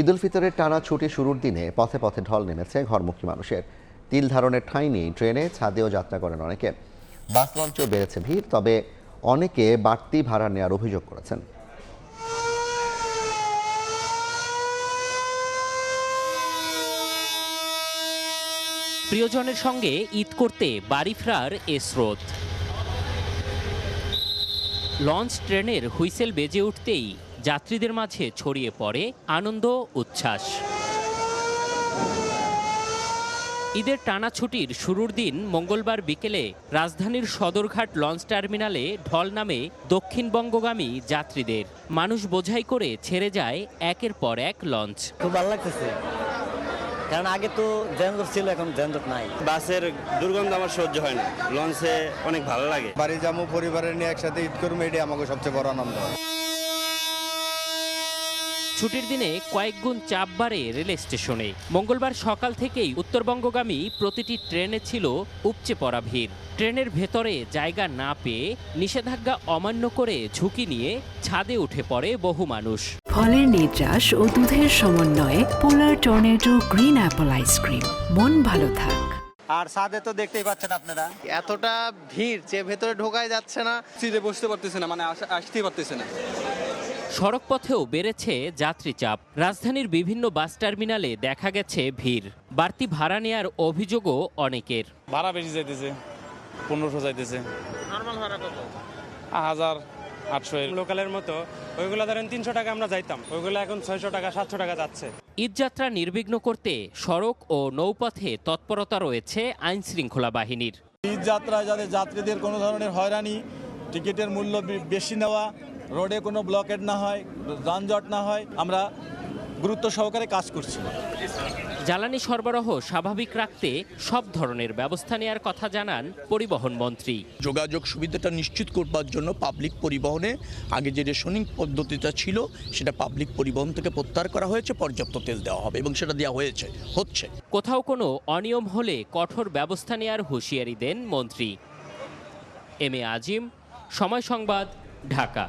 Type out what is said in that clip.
ঈদ উল ফিতরের টানা ছুটি শুরুর দিনে পথে পথে ঢল নেমেছে ঘরমুখী মানুষের। তিল ধারণের ঠাঁই নেই, ট্রেনে ছাদেও যাত্রা করেন অনেকে। বাস লঞ্চেও বেড়েছে ভিড়, তবে অনেকে বাড়তি ভাড়া নেওয়ার অভিযোগ করেছেন। প্রিয়জনের সঙ্গে ঈদ করতে বাড়ি ফেরার এ স্রোত। লঞ্চ ট্রেনের হুইসেল বেজে উঠতেই যাত্রীদের মাঝে ছড়িয়ে পড়ে আনন্দ উচ্ছ্বাস। ঈদের টানা ছুটির শুরুর দিন মঙ্গলবার বিকেলে রাজধানীর সদরঘাট লঞ্চ টার্মিনালে ঢল নামে দক্ষিণবঙ্গগামী যাত্রীদের। মানুষ বোঝাই করে ছেড়ে যায় একের পর এক লঞ্চ। খুব ভালো লাগতেছে, কারণ আগে তো যানজট ছিল, এখন যানজট নাই। বাসের দুর্গন্ধ আমার সহ্য হয় না, লঞ্চে অনেক ভালো লাগে। বাড়ি যাবো, পরিবারের নিয়ে একসাথে ঈদ করবো, এটাই আমাকে সবচেয়ে বড় আনন্দ। ছুটির দিনে কয়েক গুণ চাপ বাড়ে রেল স্টেশনে। মঙ্গলবার সকাল থেকেই উত্তরবঙ্গগামী প্রতিটি ট্রেনে ছিল উপচে পড়া ভিড়। ট্রেনের ভেতরে জায়গা না পেয়ে নিষেধাজ্ঞা অমান্য করে ঝুঁকি নিয়ে ছাদে উঠে পড়ে বহু মানুষ। ফলের নির্যাস ও দুধের সমন্বয়ে পোলার টর্নেডো গ্রিন অ্যাপল আইসক্রিম। মন ভালো থাক। আর ছাদে তো দেখতেই পাচ্ছেন আপনারা, এতটা ভিড় যে ভেতরে ঢোকাই যাচ্ছে না, সিটে বসতে পারতেছে না, মানে আসতেই পারতেছে না। সড়ক পথেও বেড়েছে যাত্রী চাপ। রাজধানীর বিভিন্ন বাস টার্মিনালে দেখা গেছে ভিড়। বাড়তি ভাড়া নেয়ার অভিযোগও অনেকের। ভাড়া বেশি যাইতেছে, 1500 যাইতেছে। নরমাল ভাড়া কত? 1800। লোকালের মতো ওইগুলো ধরেন 300 টাকা আমরা যাইতাম, ওইগুলো এখন 600 টাকা 700 টাকা যাচ্ছে। ঈদযাত্রা নির্বিঘ্ন করতে সড়ক ও নৌপথে তৎপরতা রয়েছে আইন শৃঙ্খলা বাহিনীর। ঈদ যাত্রায় যাতে যাত্রীদের কোনো ধরনের হয়রানি, টিকিটের মূল্য বেশি নেওয়া, রোডে কোনো ব্লকেট না হয়, যানজট না হয়, আমরা গুরুত্ব সহকারে কাজ করছি। জ্বালানি সরবরাহ স্বাভাবিক রাখতে সব ধরনের ব্যবস্থা নেওয়ার কথা জানান পরিবহন মন্ত্রী। যোগাযোগ সুবিধাটা নিশ্চিত করবার জন্য পাবলিক পরিবহনে আগে যে রেশনিং পদ্ধতিটা ছিল সেটা পাবলিক পরিবহন থেকে প্রত্যাহার করা হয়েছে। পর্যাপ্ত তেল দেওয়া হবে এবং সেটা দেওয়া হচ্ছে। কোথাও কোনো অনিয়ম হলে কঠোর ব্যবস্থা নেওয়ার হুঁশিয়ারি দেন মন্ত্রী। এম এ আজিম, সময় সংবাদ, ঢাকা।